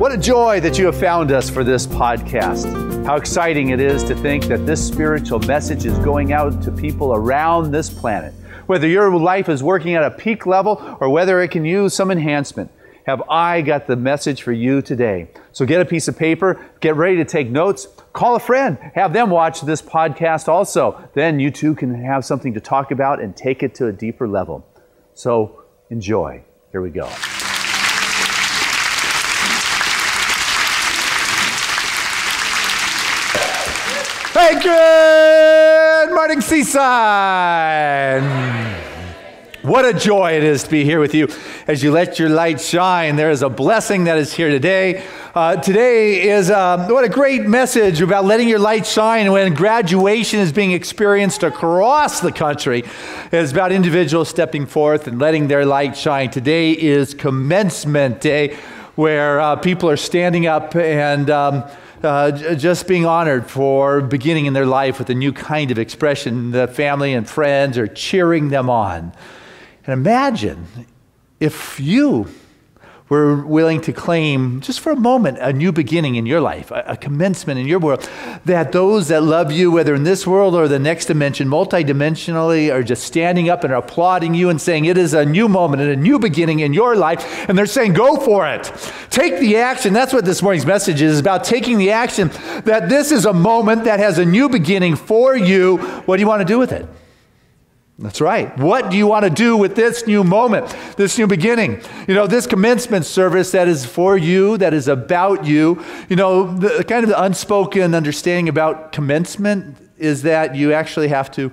What a joy that you have found us for this podcast. How exciting it is to think that this spiritual message is going out to people around this planet. Whether your life is working at a peak level or whether it can use some enhancement, have I got the message for you today. So get a piece of paper, get ready to take notes, call a friend, have them watch this podcast also. Then you too can have something to talk about and take it to a deeper level. So enjoy. Here we go. Hey, good morning, Seaside. What a joy it is to be here with you as you let your light shine. There is a blessing that is here today. Today is what a great message about letting your light shine when graduation is being experienced across the country. It's about individuals stepping forth and letting their light shine. Today is commencement day where people are standing up and just being honored for beginning in their life with a new kind of expression. The family and friends are cheering them on. And imagine if you were willing to claim, just for a moment, a new beginning in your life, a commencement in your world, that those that love you, whether in this world or the next dimension, multidimensionally, are just standing up and are applauding you and saying it is a new moment and a new beginning in your life, and they're saying, go for it. Take the action. That's what this morning's message is about, taking the action, that this is a moment that has a new beginning for you. What do you want to do with it? That's right. What do you want to do with this new moment, this new beginning? You know, this commencement service that is for you, that is about you. You know, the kind of the unspoken understanding about commencement is that you actually have to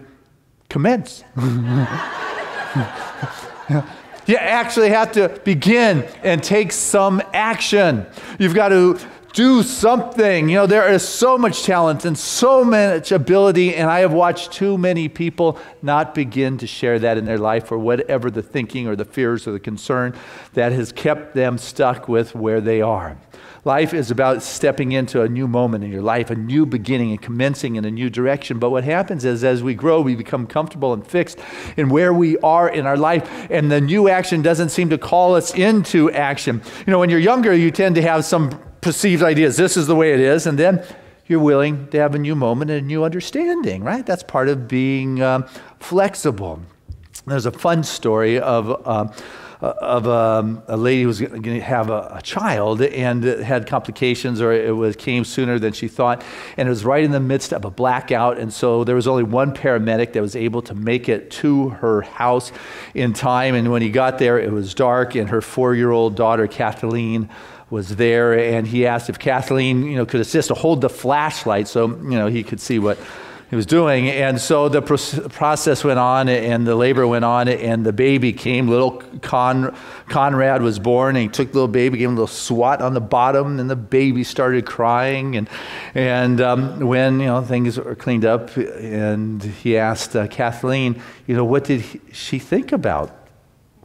commence. You actually have to begin and take some action. You've got to do something. You know, there is so much talent and so much ability, and I have watched too many people not begin to share that in their life, or whatever the thinking or the fears or the concern that has kept them stuck with where they are. Life is about stepping into a new moment in your life, a new beginning and commencing in a new direction. But what happens is as we grow, we become comfortable and fixed in where we are in our life, and the new action doesn't seem to call us into action. You know, when you're younger, you tend to have some perceived ideas. This is the way it is. And then you're willing to have a new moment and a new understanding, right? That's part of being flexible. There's a fun story of a lady who was going to have a child and it had complications, or came sooner than she thought, and it was right in the midst of a blackout, and so there was only one paramedic that was able to make it to her house in time, and when he got there it was dark, and her 4-year-old daughter Kathleen was there, and he asked if Kathleen, could assist to hold the flashlight so, he could see what he was doing. And so the process went on, and the labor went on, and the baby came. Little Conrad was born, and he took the little baby, gave him a little swat on the bottom, and the baby started crying. And when things were cleaned up, and he asked Kathleen, what did she think about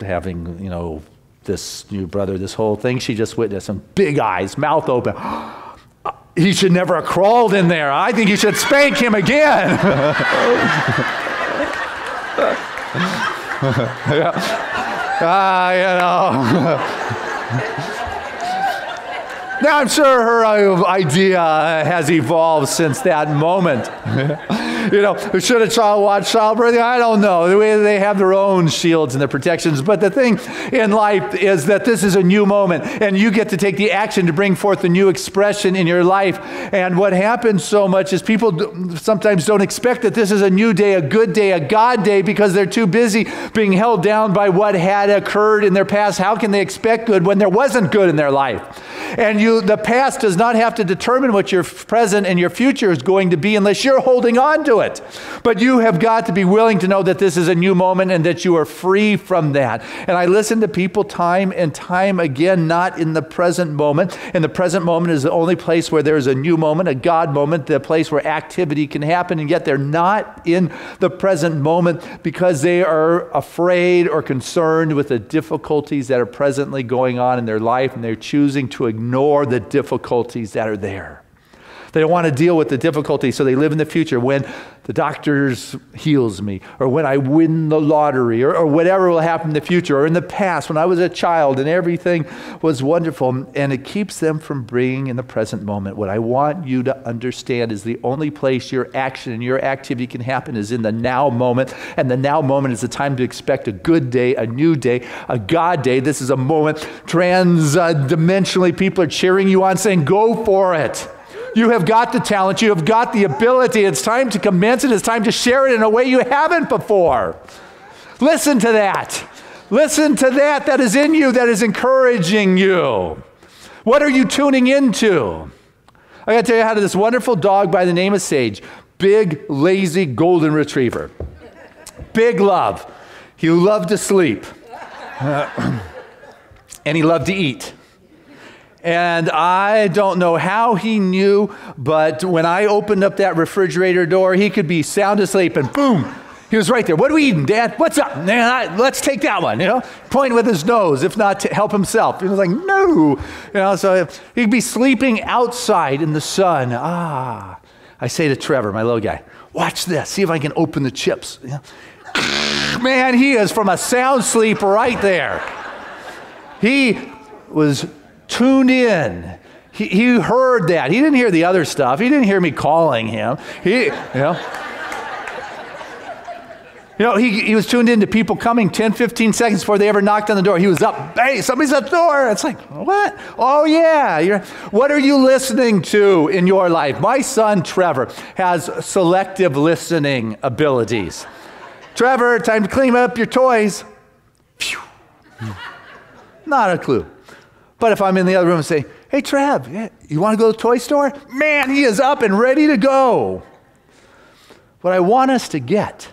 having, this new brother, this whole thing she just witnessed? Some big eyes, mouth open. He should never have crawled in there. I think you should spank him again. Now I'm sure her idea has evolved since that moment. Should a child watch childbirth? I don't know. The way they have their own shields and their protections. But the thing in life is that this is a new moment, and you get to take the action to bring forth a new expression in your life. And what happens so much is people sometimes don't expect that this is a new day, a good day, a God day, because they're too busy being held down by what had occurred in their past. How can they expect good when there wasn't good in their life? And the past does not have to determine what your present and your future is going to be unless you're holding on to it. But you have got to be willing to know that this is a new moment and that you are free from that. And I listen to people time and time again, not in the present moment. And the present moment is the only place where there is a new moment, a God moment, the place where activity can happen. And yet they're not in the present moment because they are afraid or concerned with the difficulties that are presently going on in their life, and they're choosing to ignore the difficulties that are there. They don't want to deal with the difficulty, so they live in the future when the doctors heals me, or when I win the lottery, or whatever will happen in the future, or in the past when I was a child and everything was wonderful, and it keeps them from being in the present moment. What I want you to understand is the only place your action and your activity can happen is in the now moment, and the now moment is the time to expect a good day, a new day, a God day. This is a moment trans-dimensionally. People are cheering you on, saying, go for it. You have got the talent. You have got the ability. It's time to commence it. It's time to share it in a way you haven't before. Listen to that. Listen to that. That is in you. That is encouraging you. What are you tuning into? I got to tell you how to this wonderful dog by the name of Sage. Big, lazy golden retriever. Big love. He loved to sleep. And he loved to eat. And I don't know how he knew, but when I opened up that refrigerator door, he could be sound asleep and boom, he was right there. What are we eating, Dad? What's up? Let's take that one, pointing with his nose, if not to help himself. He was like, no. So he'd be sleeping outside in the sun. I say to Trevor, my little guy, watch this. See if I can open the chips. Man, he is from a sound sleep right there. He was tuned in. He heard that. He didn't hear the other stuff. He didn't hear me calling him. He was tuned in to people coming 10, 15 seconds before they ever knocked on the door. He was up. Hey, somebody's at the door. It's like, what? Oh, yeah. What are you listening to in your life? My son, Trevor, has selective listening abilities. Trevor, time to clean up your toys. Phew. Not a clue. But if I'm in the other room and say, hey, Trev, you want to go to the toy store? Man, he is up and ready to go. What I want us to get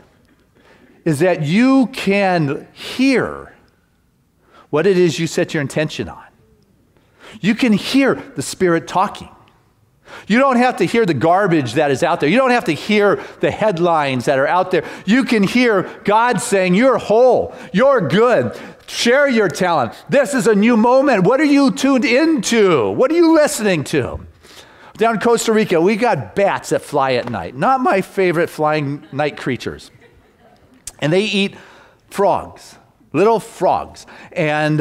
is that you can hear what it is you set your intention on. You can hear the Spirit talking. You don't have to hear the garbage that is out there. You don't have to hear the headlines that are out there. You can hear God saying, you're whole, you're good. Share your talent. This is a new moment. What are you tuned into? What are you listening to? Down in Costa Rica, we got bats that fly at night. Not my favorite flying night creatures. And they eat frogs, little frogs. And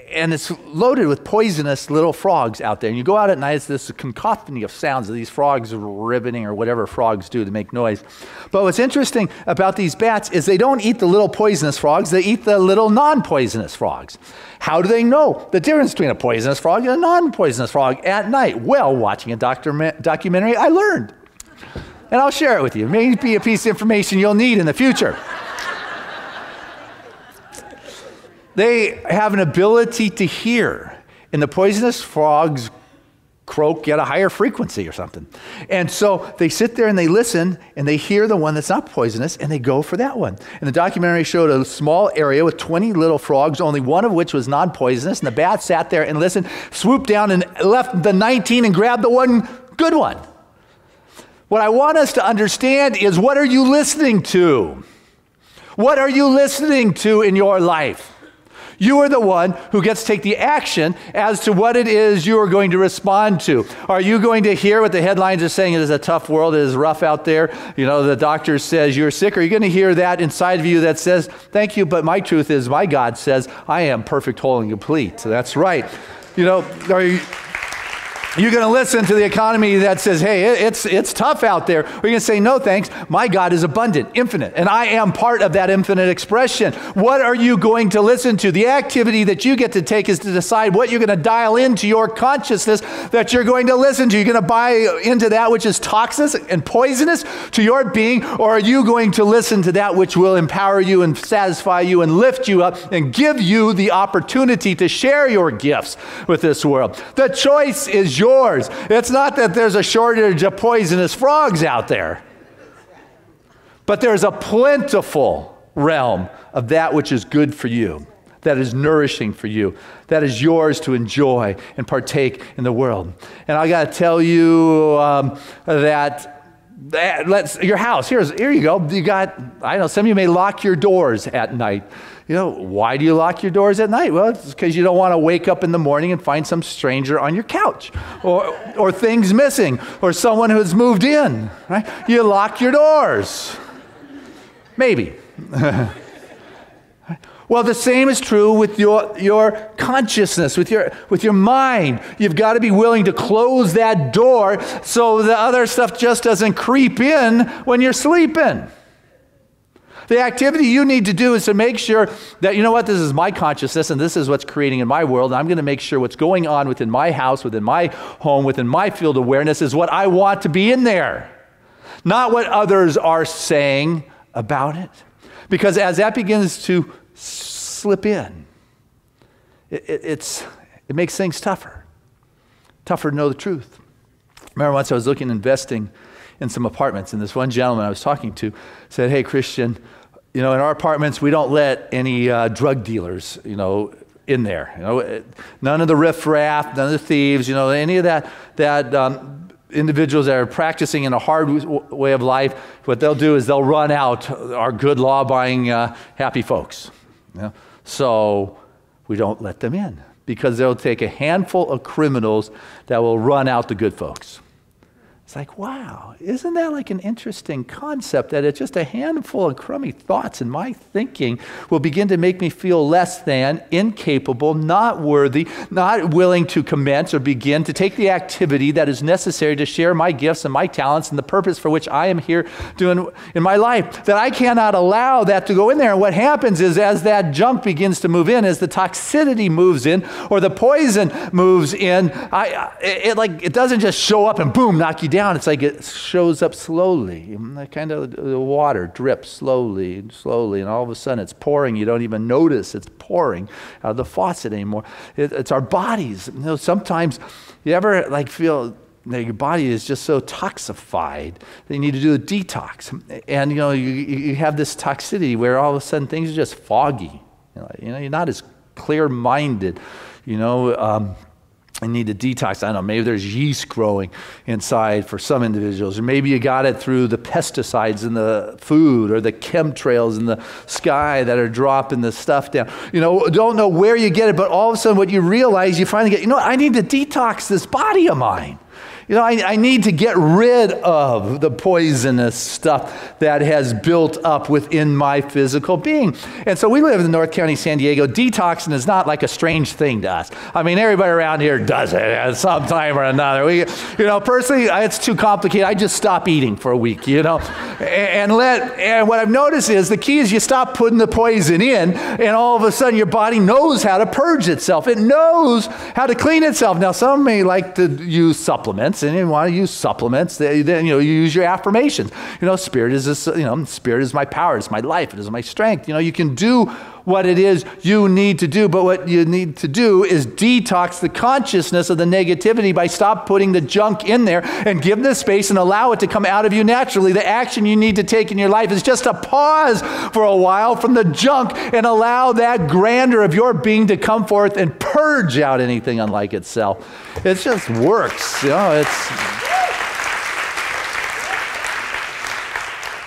and it's loaded with poisonous little frogs out there. And you go out at night, it's this cacophony of sounds of these frogs ribbiting or whatever frogs do to make noise. But what's interesting about these bats is they don't eat the little poisonous frogs, they eat the little non-poisonous frogs. How do they know the difference between a poisonous frog and a non-poisonous frog at night? Well, watching a documentary, I learned. And I'll share it with you. It may be a piece of information you'll need in the future. They have an ability to hear, and the poisonous frogs croak at a higher frequency or something. And so they sit there and they listen, and they hear the one that's not poisonous, and they go for that one. And the documentary showed a small area with 20 little frogs, only one of which was non-poisonous, and the bat sat there and listened, swooped down and left the 19 and grabbed the one good one. What I want us to understand is, what are you listening to? What are you listening to in your life? You are the one who gets to take the action as to what it is you are going to respond to. Are you going to hear what the headlines are saying? It is a tough world. It is rough out there. The doctor says you're sick. Are you going to hear that inside of you that says, thank you, but my truth is my God says I am perfect, whole, and complete. So that's right. Are you going to listen to the economy that says, hey, it's tough out there? Or are you going to say, no, thanks. My God is abundant, infinite, and I am part of that infinite expression. What are you going to listen to? The activity that you get to take is to decide what you're going to dial into your consciousness that you're going to listen to. You're going to buy into that which is toxic and poisonous to your being, or are you going to listen to that which will empower you and satisfy you and lift you up and give you the opportunity to share your gifts with this world? The choice is yours. It's not that there's a shortage of poisonous frogs out there, but there's a plentiful realm of that which is good for you, that is nourishing for you, that is yours to enjoy and partake in the world. And I got to tell you that your house, here you go. You got, I don't know, some of you may lock your doors at night. Why do you lock your doors at night? Well, it's because you don't want to wake up in the morning and find some stranger on your couch, or things missing, or someone who's moved in, right? You lock your doors. Maybe. Well, the same is true with your consciousness, with your mind. You've got to be willing to close that door so the other stuff just doesn't creep in when you're sleeping. The activity you need to do is to make sure that, this is my consciousness and this is what's creating in my world. And I'm going to make sure what's going on within my house, within my home, within my field of awareness is what I want to be in there, not what others are saying about it. Because as that begins to slip in, it makes things tougher to know the truth. Remember once I was investing in some apartments, and this one gentleman I was talking to said, "Hey, Christian, in our apartments we don't let any drug dealers, in there. None of the riffraff, none of the thieves, any of that individuals that are practicing in a hard way of life. What they'll do is they'll run out our good law-abiding, happy folks. So we don't let them in because they'll take a handful of criminals that will run out the good folks." It's like, wow, isn't that like an interesting concept that it's just a handful of crummy thoughts in my thinking will begin to make me feel less than, incapable, not worthy, not willing to commence or begin to take the activity that is necessary to share my gifts and my talents and the purpose for which I am here doing in my life, that I cannot allow that to go in there. And what happens is as that junk begins to move in, as the toxicity moves in or the poison moves in, it doesn't just show up and boom, knock you down. It's like it shows up slowly. Kind of the water drips slowly, and all of a sudden it's pouring. You don't even notice it's pouring out of the faucet anymore. It's our bodies. Sometimes you ever feel that your body is just so toxified that you need to do a detox. And you have this toxicity where all of a sudden things are just foggy. You're not as clear-minded. I need to detox. I don't know, maybe there's yeast growing inside for some individuals. Or maybe you got it through the pesticides in the food or the chemtrails in the sky that are dropping the stuff down. Don't know where you get it, but all of a sudden what you realize, you finally get, I need to detox this body of mine. I need to get rid of the poisonous stuff that has built up within my physical being. And so we live in North County, San Diego. Detoxing is not like a strange thing to us. I mean, everybody around here does it at some time or another. Personally, it's too complicated. I just stop eating for a week, And what I've noticed is the key is you stop putting the poison in, and all of a sudden your body knows how to purge itself. It knows how to clean itself. Now, some may like to use supplements. And you want to use supplements, then you use your affirmations. Spirit is my power, it's my life, it is my strength. You can do what it is you need to do, but what you need to do is detox the consciousness of the negativity by stop putting the junk in there and give the space and allow it to come out of you naturally. The action you need to take in your life is just to pause for a while from the junk and allow that grandeur of your being to come forth and purge out anything unlike itself. It just works,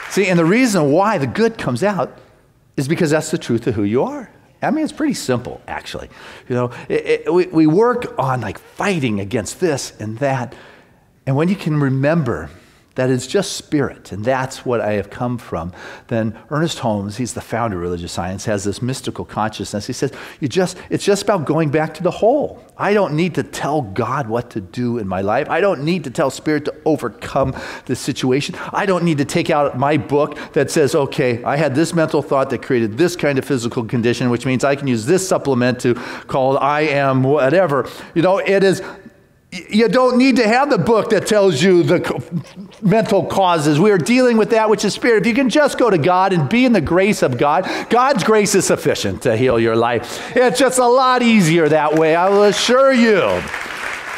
See, and the reason why the good comes out is because that's the truth of who you are. I mean, it's pretty simple, actually. We work on fighting against this and that, and when you can remember that it's just spirit, and that's what I have come from, then Ernest Holmes, he's the founder of religious science, has this mystical consciousness. He says, it's just about going back to the whole. I don't need to tell God what to do in my life. I don't need to tell spirit to overcome this situation. I don't need to take out my book that says, okay, I had this mental thought that created this kind of physical condition, which means I can use this supplement to call I am whatever. It is... You don't need to have the book that tells you the mental causes. We are dealing with that which is spirit. If you can just go to God and be in the grace of God, God's grace is sufficient to heal your life. It's just a lot easier that way, I will assure you.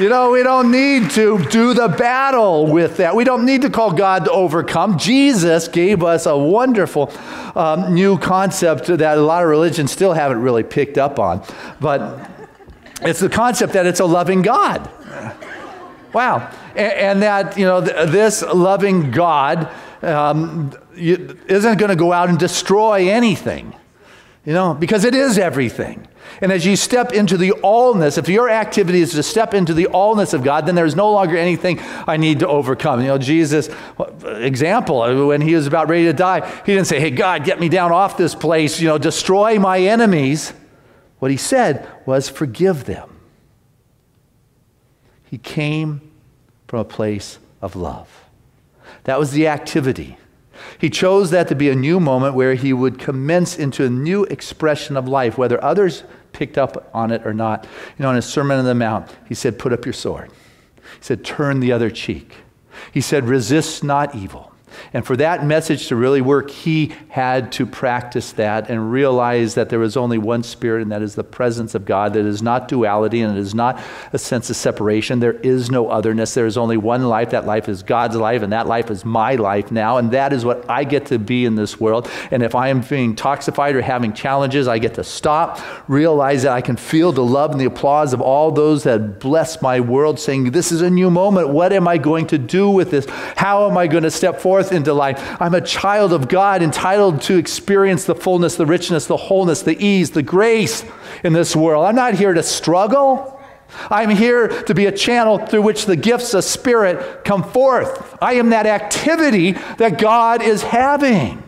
We don't need to do the battle with that. We don't need to call God to overcome. Jesus gave us a wonderful new concept that a lot of religions still haven't really picked up on. But it's the concept that it's a loving God. Wow. And that, this loving God isn't going to go out and destroy anything, because it is everything. And as you step into the allness, if your activity is to step into the allness of God, then there's no longer anything I need to overcome. Jesus, example, when he was about ready to die, he didn't say, hey, God, get me down off this place, destroy my enemies. What he said was, forgive them. He came from a place of love. That was the activity. He chose that to be a new moment where he would commence into a new expression of life, whether others picked up on it or not. In his Sermon on the Mount, he said, put up your sword. He said, turn the other cheek. He said, resist not evil. And for that message to really work, he had to practice that and realize that there was only one Spirit, and that is the presence of God. That is not duality, and it is not a sense of separation. There is no otherness. There is only one life. That life is God's life, and that life is my life now. And that is what I get to be in this world. And if I am being toxified or having challenges, I get to stop, realize that I can feel the love and the applause of all those that bless my world, saying, this is a new moment. What am I going to do with this? How am I going to step forth into life? I'm a child of God, entitled to experience the fullness, the richness, the wholeness, the ease, the grace in this world. I'm not here to struggle. I'm here to be a channel through which the gifts of Spirit come forth. I am that activity that God is having.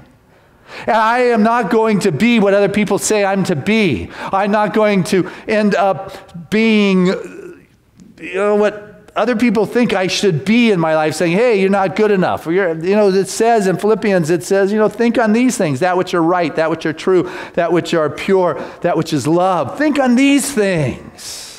And I am not going to be what other people say I'm to be. I'm not going to end up being, what other people think I should be in my life, saying, hey, you're not good enough. Or it says in Philippians, think on these things, that which are right, that which are true, that which are pure, that which is love. Think on these things.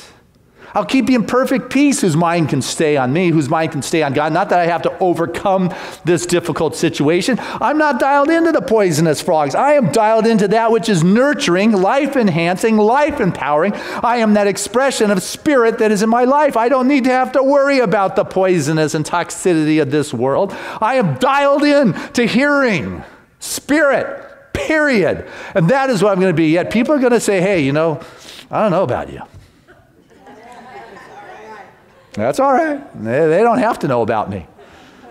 I'll keep you in perfect peace whose mind can stay on me, whose mind can stay on God. Not that I have to overcome this difficult situation. I'm not dialed into the poisonous frogs. I am dialed into that which is nurturing, life-enhancing, life-empowering. I am that expression of Spirit that is in my life. I don't need to have to worry about the poisonous and toxicity of this world. I am dialed in to hearing Spirit, period. And that is what I'm going to be. Yet people are going to say, hey, I don't know about you. That's all right. They don't have to know about me.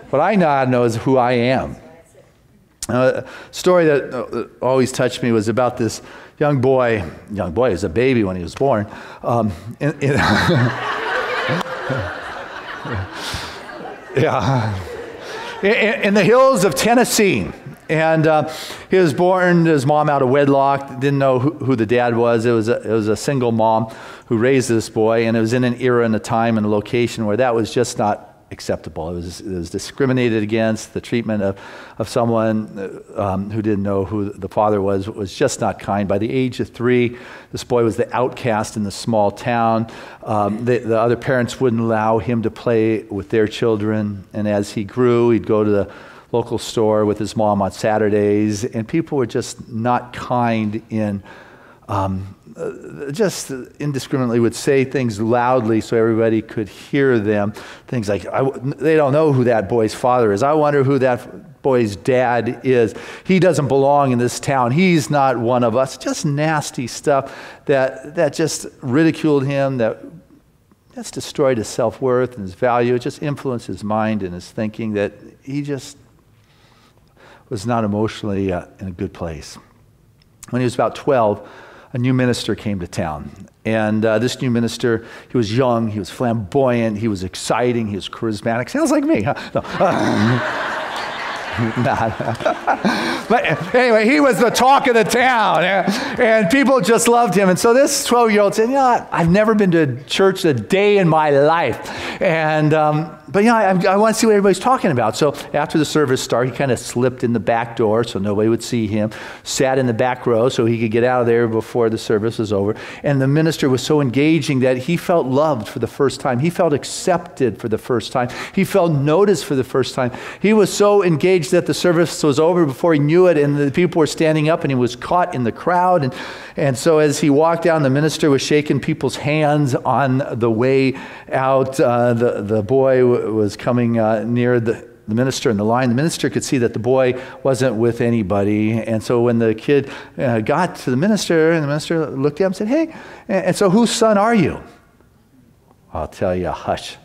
What I know is who I am. A story that always touched me was about this young boy. Young boy, he was a baby when he was born. In the hills of Tennessee. And he was born to his mom out of wedlock. Didn't know who the dad was. It was a single mom who raised this boy, and it was in an era and a time and a location where that was just not acceptable. It was discriminated against. The treatment of someone who didn't know who the father was just not kind. By the age of 3, this boy was the outcast in the small town. The other parents wouldn't allow him to play with their children, and as he grew, he'd go to the local store with his mom on Saturdays, and people were just not kind in just indiscriminately would say things loudly so everybody could hear them. Things like, they don't know who that boy's father is. I wonder who that boy's dad is. He doesn't belong in this town. He's not one of us. Just nasty stuff that just ridiculed him, that's destroyed his self-worth and his value. It just influenced his mind and his thinking, that he just was not emotionally in a good place. When he was about 12, a new minister came to town. And this new minister, he was young, he was flamboyant, he was exciting, he was charismatic. Sounds like me, huh? No. But anyway, he was the talk of the town, and people just loved him. And so this 12-year-old said, I've never been to church a day in my life. And but I want to see what everybody's talking about. So after the service started, he kind of slipped in the back door so nobody would see him, sat in the back row so he could get out of there before the service was over. And the minister was so engaging that he felt loved for the first time. He felt accepted for the first time. He felt noticed for the first time. He was so engaged that the service was over before he knew it, and the people were standing up, and he was caught in the crowd. And so as he walked down, the minister was shaking people's hands on the way out. The boy was coming near the minister in the line. The minister could see that the boy wasn't with anybody. And so when the kid got to the minister, and the minister looked at him and said, hey, and so whose son are you? I'll tell you, hush.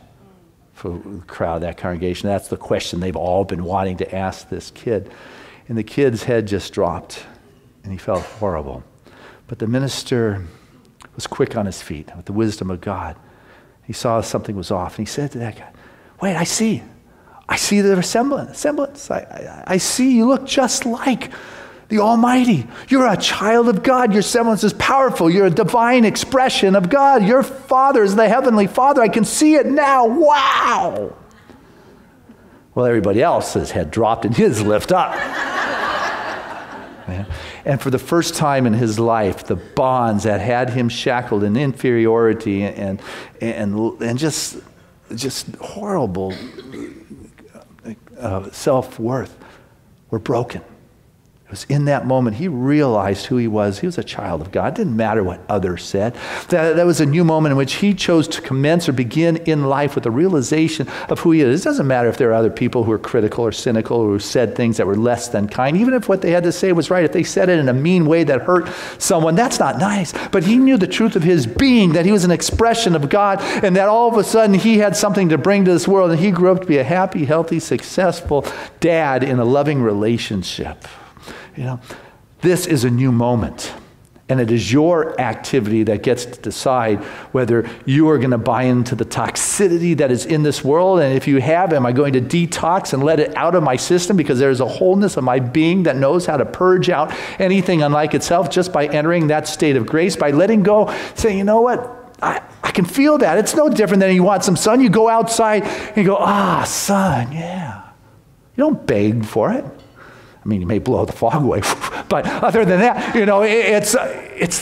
for the crowd, that congregation. That's the question they've all been wanting to ask this kid. And the kid's head just dropped, and he felt horrible. But the minister was quick on his feet with the wisdom of God. He saw something was off, and he said to that guy, wait, I see the resemblance. I see you look just like the Almighty. You're a child of God. Your semblance is powerful. You're a divine expression of God. Your Father is the Heavenly Father. I can see it now. Wow. Well, everybody else's head dropped and his lift up. And for the first time in his life, the bonds that had him shackled in inferiority and just horrible self-worth were broken. It was in that moment he realized who he was. He was a child of God. It didn't matter what others said. That was a new moment in which he chose to commence or begin in life with a realization of who he is. It doesn't matter if there are other people who are critical or cynical or who said things that were less than kind. Even if what they had to say was right, if they said it in a mean way that hurt someone, that's not nice. But he knew the truth of his being, that he was an expression of God, and that all of a sudden he had something to bring to this world, and he grew up to be a happy, healthy, successful dad in a loving relationship. You know, this is a new moment, and it is your activity that gets to decide whether you are going to buy into the toxicity that is in this world, and if you have, am I going to detox and let it out of my system, because there's a wholeness of my being that knows how to purge out anything unlike itself just by entering that state of grace, by letting go, saying, you know what, I can feel that. It's no different than you want some sun. You go outside and you go, sun, yeah. You don't beg for it. I mean, you may blow the fog away, but other than that, you know, it's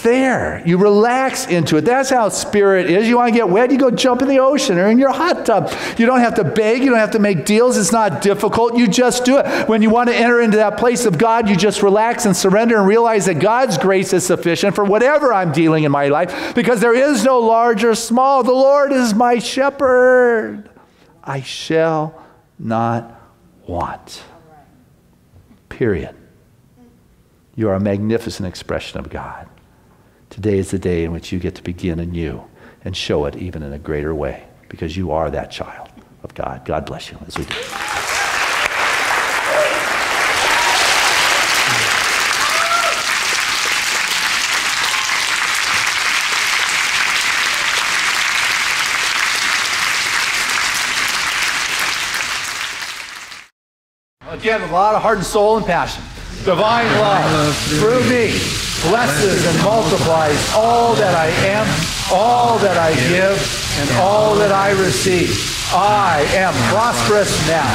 there. You relax into it. That's how spirit is. You want to get wet, you go jump in the ocean or in your hot tub. You don't have to beg. You don't have to make deals. It's not difficult. You just do it. When you want to enter into that place of God, you just relax and surrender and realize that God's grace is sufficient for whatever I'm dealing in my life, because there is no large or small. The Lord is my shepherd. I shall not want. Period. You are a magnificent expression of God. Today is the day in which you get to begin anew and show it even in a greater way, because you are that child of God. God bless you as we do. Again, a lot of heart and soul and passion. Divine love through me blesses and multiplies all that I am, all that I give, and all that I receive. I am prosperous now.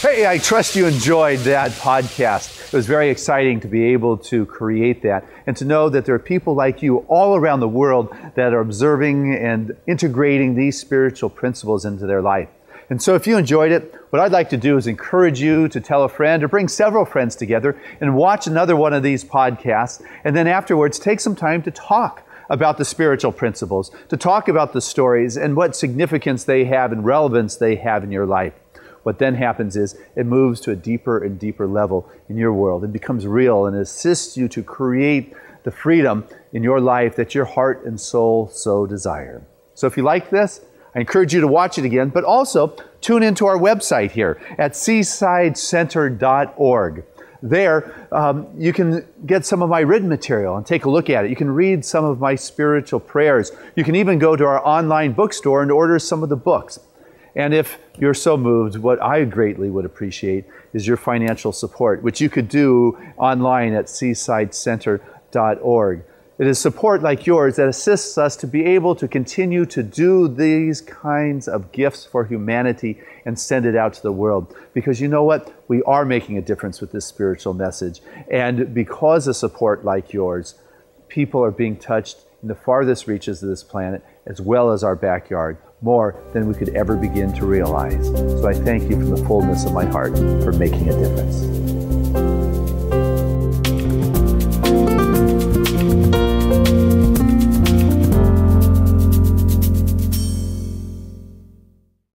Hey, I trust you enjoyed that podcast. It was very exciting to be able to create that and to know that there are people like you all around the world that are observing and integrating these spiritual principles into their life. And so if you enjoyed it, what I'd like to do is encourage you to tell a friend or bring several friends together and watch another one of these podcasts. And then afterwards, take some time to talk about the spiritual principles, to talk about the stories and what significance they have and relevance they have in your life. What then happens is it moves to a deeper and deeper level in your world. It becomes real and assists you to create the freedom in your life that your heart and soul so desire. So if you like this, I encourage you to watch it again, but also tune into our website here at seasidecenter.org. There, you can get some of my written material and take a look at it. You can read some of my spiritual prayers. You can even go to our online bookstore and order some of the books. And if you're so moved, what I greatly would appreciate is your financial support, which you could do online at seasidecenter.org. It is support like yours that assists us to be able to continue to do these kinds of gifts for humanity and send it out to the world. Because you know what? We are making a difference with this spiritual message. And because of support like yours, people are being touched in the farthest reaches of this planet, as well as our backyard, more than we could ever begin to realize. So I thank you from the fullness of my heart for making a difference.